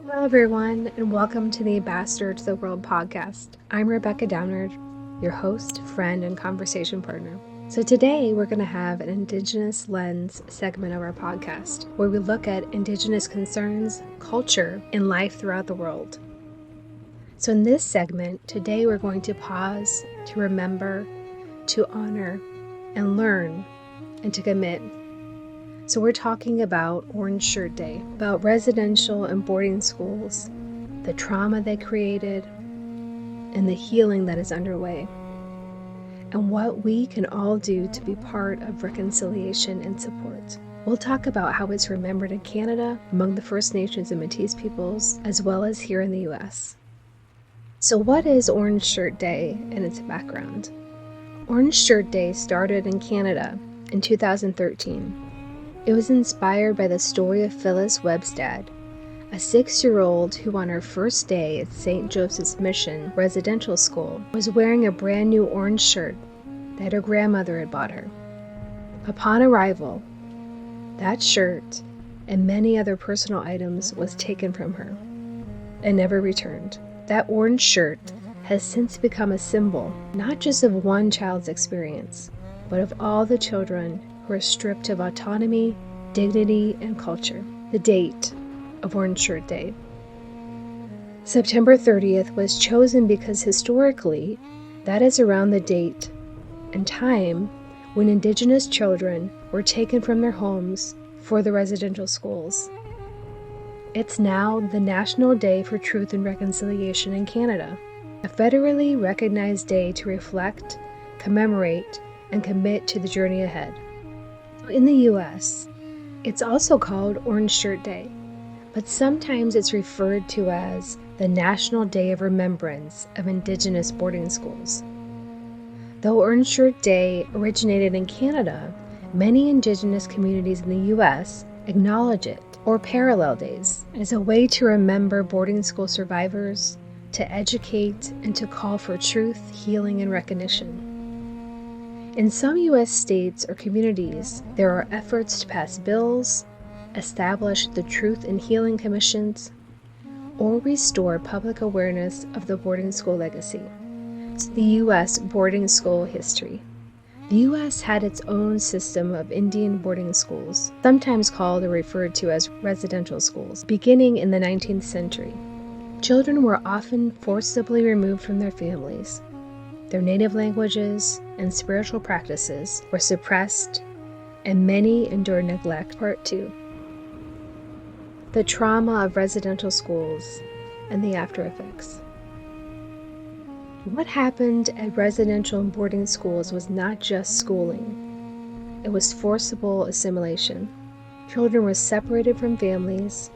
Hello, everyone, and welcome to the Ambassador to the World podcast. I'm Rebecca Downard, your host, friend, and conversation partner. So today we're going to have an Indigenous lens segment of our podcast where we look at Indigenous concerns, culture, and life throughout the world. So in this segment, today we're going to pause to remember, to honor, and learn, and to commit. So we're talking about Orange Shirt Day, about residential and boarding schools, the trauma they created, and the healing that is underway, and what we can all do to be part of reconciliation and support. We'll talk about how it's remembered in Canada, among the First Nations and Métis peoples, as well as here in the U.S. So what is Orange Shirt Day and its background? Orange Shirt Day started in Canada in 2013. It was inspired by the story of Phyllis Webstad, a 6-year-old who on her first day at St. Joseph's Mission Residential School was wearing a brand new orange shirt that her grandmother had bought her. Upon arrival, that shirt and many other personal items was taken from her and never returned. That orange shirt has since become a symbol not just of one child's experience, but of all the children who are stripped of autonomy, dignity, and culture. The date of Orange Shirt Day. September 30th was chosen because historically, that is around the date and time when Indigenous children were taken from their homes for the residential schools. It's now the National Day for Truth and Reconciliation in Canada, a federally recognized day to reflect, commemorate, and commit to the journey ahead. In the U.S., it's also called Orange Shirt Day, but sometimes it's referred to as the National Day of Remembrance of Indigenous Boarding Schools. Though Orange Shirt Day originated in Canada, many Indigenous communities in the U.S. acknowledge it, or parallel days, as a way to remember boarding school survivors, to educate, and to call for truth, healing, and recognition. In some U.S. states or communities, there are efforts to pass bills, establish the Truth and Healing Commissions, or restore public awareness of the boarding school legacy. The U.S. boarding school history. The U.S. had its own system of Indian boarding schools, sometimes called or referred to as residential schools, beginning in the 19th century. Children were often forcibly removed from their families. Their native languages and spiritual practices were suppressed, and many endured neglect. Part 2. The trauma of residential schools and the after effects. What happened at residential and boarding schools was not just schooling. It was forcible assimilation. Children were separated from families,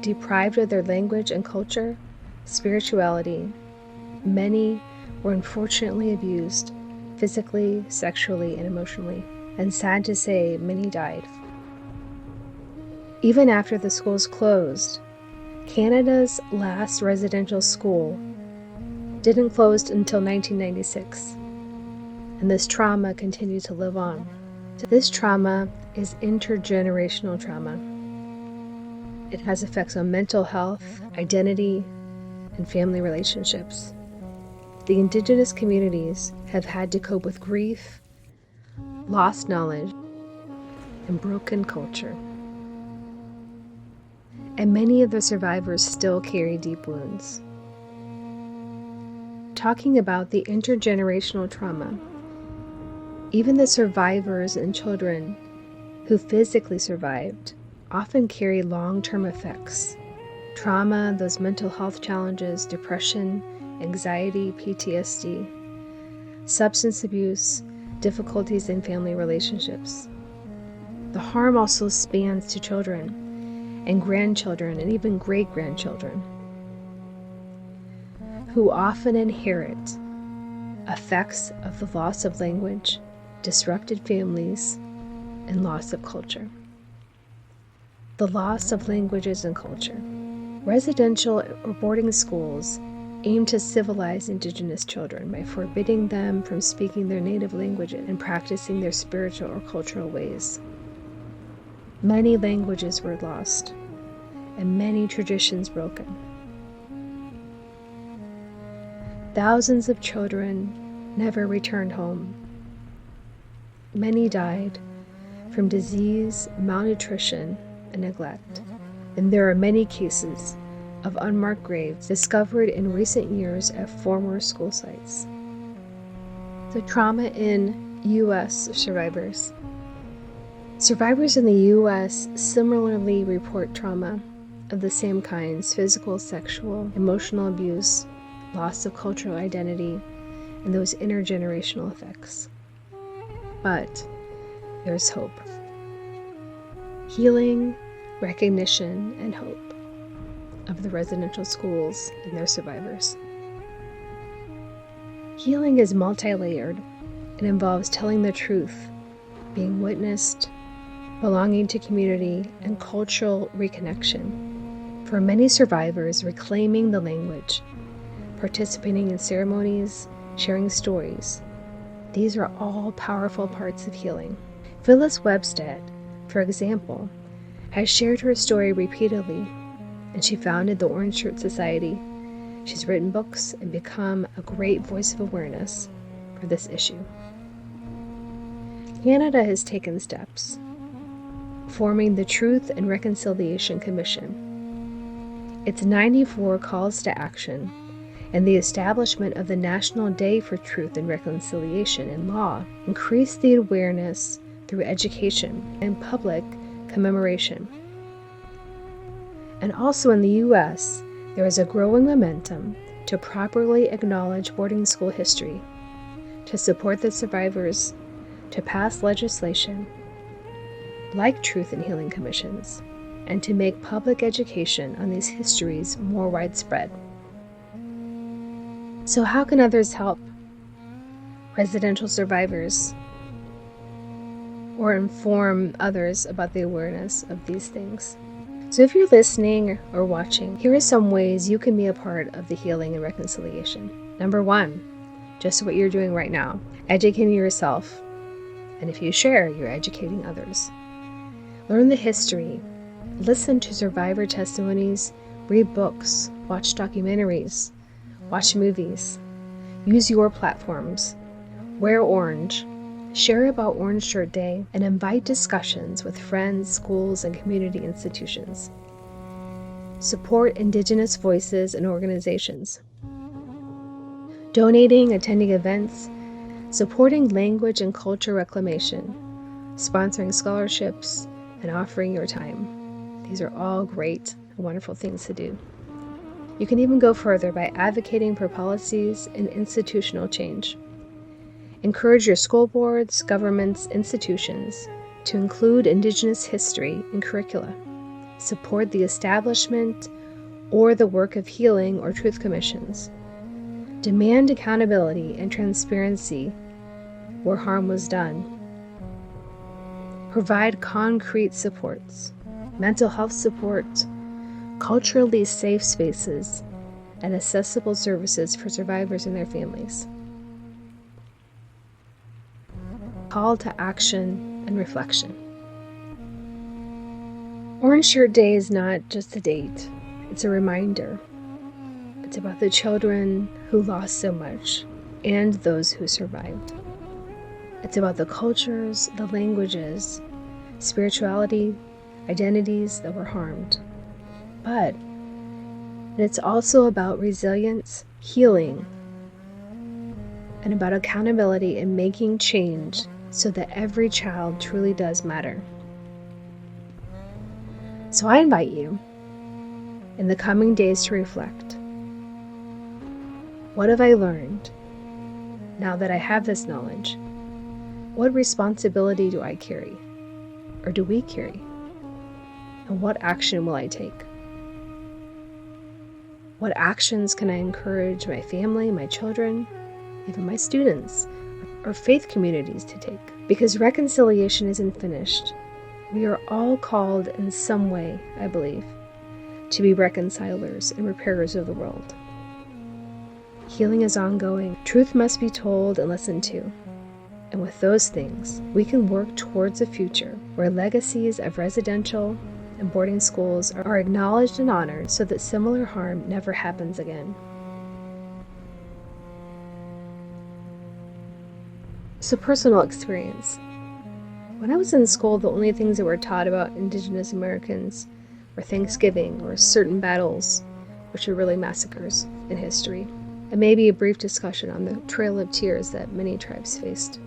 deprived of their language and culture, spirituality. Many were unfortunately abused, physically, sexually, and emotionally, and sad to say, many died. Even after the schools closed, Canada's last residential school didn't close until 1996, and this trauma continued to live on. This trauma is intergenerational trauma. It has effects on mental health, identity, and family relationships. The Indigenous communities have had to cope with grief, lost knowledge, and broken culture. And many of the survivors still carry deep wounds. Talking about the intergenerational trauma, even the survivors and children who physically survived often carry long-term effects. Trauma, those mental health challenges, depression, anxiety, PTSD, substance abuse, difficulties in family relationships. The harm also spans to children and grandchildren and even great-grandchildren, who often inherit effects of the loss of language, disrupted families, and loss of culture. The loss of languages and culture. Residential or boarding schools aim to civilize Indigenous children by forbidding them from speaking their native language and practicing their spiritual or cultural ways. Many languages were lost, and many traditions broken. Thousands of children never returned home. Many died from disease, malnutrition, and neglect. And there are many cases of unmarked graves discovered in recent years at former school sites. The trauma in U.S. survivors. Survivors in the U.S. similarly report trauma of the same kinds: physical, sexual, emotional abuse, loss of cultural identity, and those intergenerational effects. But there's hope. Healing, recognition, and hope of the residential schools and their survivors. Healing is multi-layered. It involves telling the truth, being witnessed, belonging to community, and cultural reconnection. For many survivors, reclaiming the language, participating in ceremonies, sharing stories. These are all powerful parts of healing. Phyllis Webstead, for example, has shared her story repeatedly, and she founded the Orange Shirt Society. She's written books and become a great voice of awareness for this issue. Canada has taken steps, forming the Truth and Reconciliation Commission. Its 94 calls to action and the establishment of the National Day for Truth and Reconciliation in law increased the awareness through education and public commemoration. And also in the U.S., there is a growing momentum to properly acknowledge boarding school history, to support the survivors, to pass legislation like Truth and Healing Commissions, and to make public education on these histories more widespread. So how can others help residential survivors or inform others about the awareness of these things? So if you're listening or watching, here are some ways you can be a part of the healing and reconciliation. Number 1, just what you're doing right now, educating yourself. And if you share, you're educating others. Learn the history, listen to survivor testimonies, read books, watch documentaries, watch movies, use your platforms, wear orange, share about Orange Shirt Day, and invite discussions with friends, schools, and community institutions. Support Indigenous voices and organizations. Donating, attending events, supporting language and culture reclamation, sponsoring scholarships, and offering your time. These are all great and wonderful things to do. You can even go further by advocating for policies and institutional change. Encourage your school boards, governments, institutions to include Indigenous history in curricula. Support the establishment or the work of healing or truth commissions. Demand accountability and transparency where harm was done. Provide concrete supports, mental health support, culturally safe spaces, and accessible services for survivors and their families. Call to action and reflection. Orange Shirt Day is not just a date, it's a reminder. It's about the children who lost so much and those who survived. It's about the cultures, the languages, spirituality, identities that were harmed. But it's also about resilience, healing, and about accountability and making change so that every child truly does matter. So I invite you in the coming days to reflect. What have I learned now that I have this knowledge? What responsibility do I carry? Or do we carry? And what action will I take? What actions can I encourage my family, my children, even my students, or faith communities to take? Because reconciliation isn't finished. We are all called in some way, I believe, to be reconcilers and repairers of the world. Healing is ongoing. Truth must be told and listened to. And with those things, we can work towards a future where legacies of residential and boarding schools are acknowledged and honored so that similar harm never happens again. So, personal experience. When I was in school, the only things that were taught about Indigenous Americans were Thanksgiving or certain battles, which are really massacres in history, and maybe a brief discussion on the Trail of Tears that many tribes faced.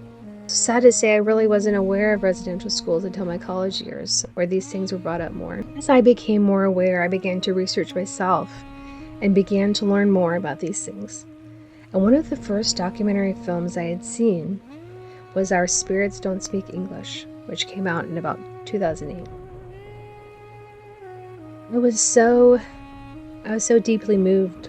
So sad to say, I really wasn't aware of residential schools until my college years, where these things were brought up more. As I became more aware, I began to research myself and began to learn more about these things. And one of the first documentary films I had seen was Our Spirits Don't Speak English, which came out in about 2008. I was so deeply moved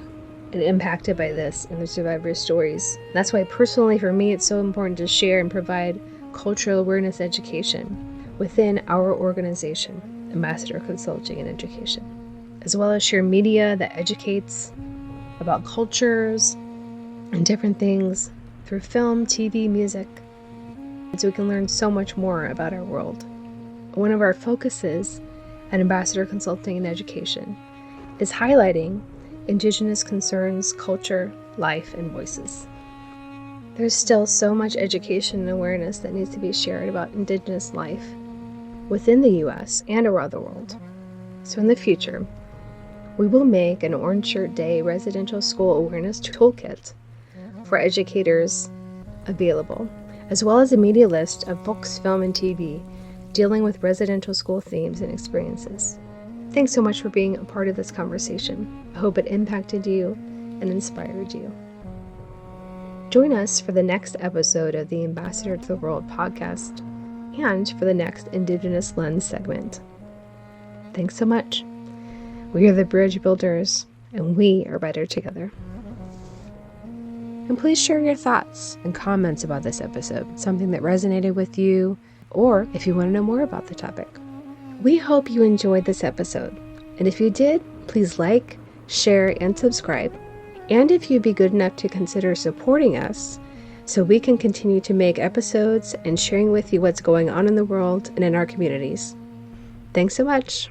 and impacted by this and the survivors' stories. That's why personally for me it's so important to share and provide cultural awareness education within our organization, Ambassador Consulting and Education, as well as share media that educates about cultures and different things through film, TV, music, so we can learn so much more about our world. One of our focuses at Ambassador Consulting and Education is highlighting Indigenous concerns, culture, life, and voices. There's still so much education and awareness that needs to be shared about Indigenous life within the U.S. and around the world. So in the future, we will make an Orange Shirt Day residential school awareness toolkit for educators available, as well as a media list of books, film, and TV dealing with residential school themes and experiences. Thanks so much for being a part of this conversation. I hope it impacted you and inspired you. Join us for the next episode of the Ambassador to the World podcast and for the next Indigenous Lens segment. Thanks so much. We are the bridge builders, and we are better together. And please share your thoughts and comments about this episode, something that resonated with you, or if you want to know more about the topic. We hope you enjoyed this episode, and if you did, please like, share, and subscribe. And if you'd be good enough to consider supporting us so we can continue to make episodes and sharing with you what's going on in the world and in our communities. Thanks so much.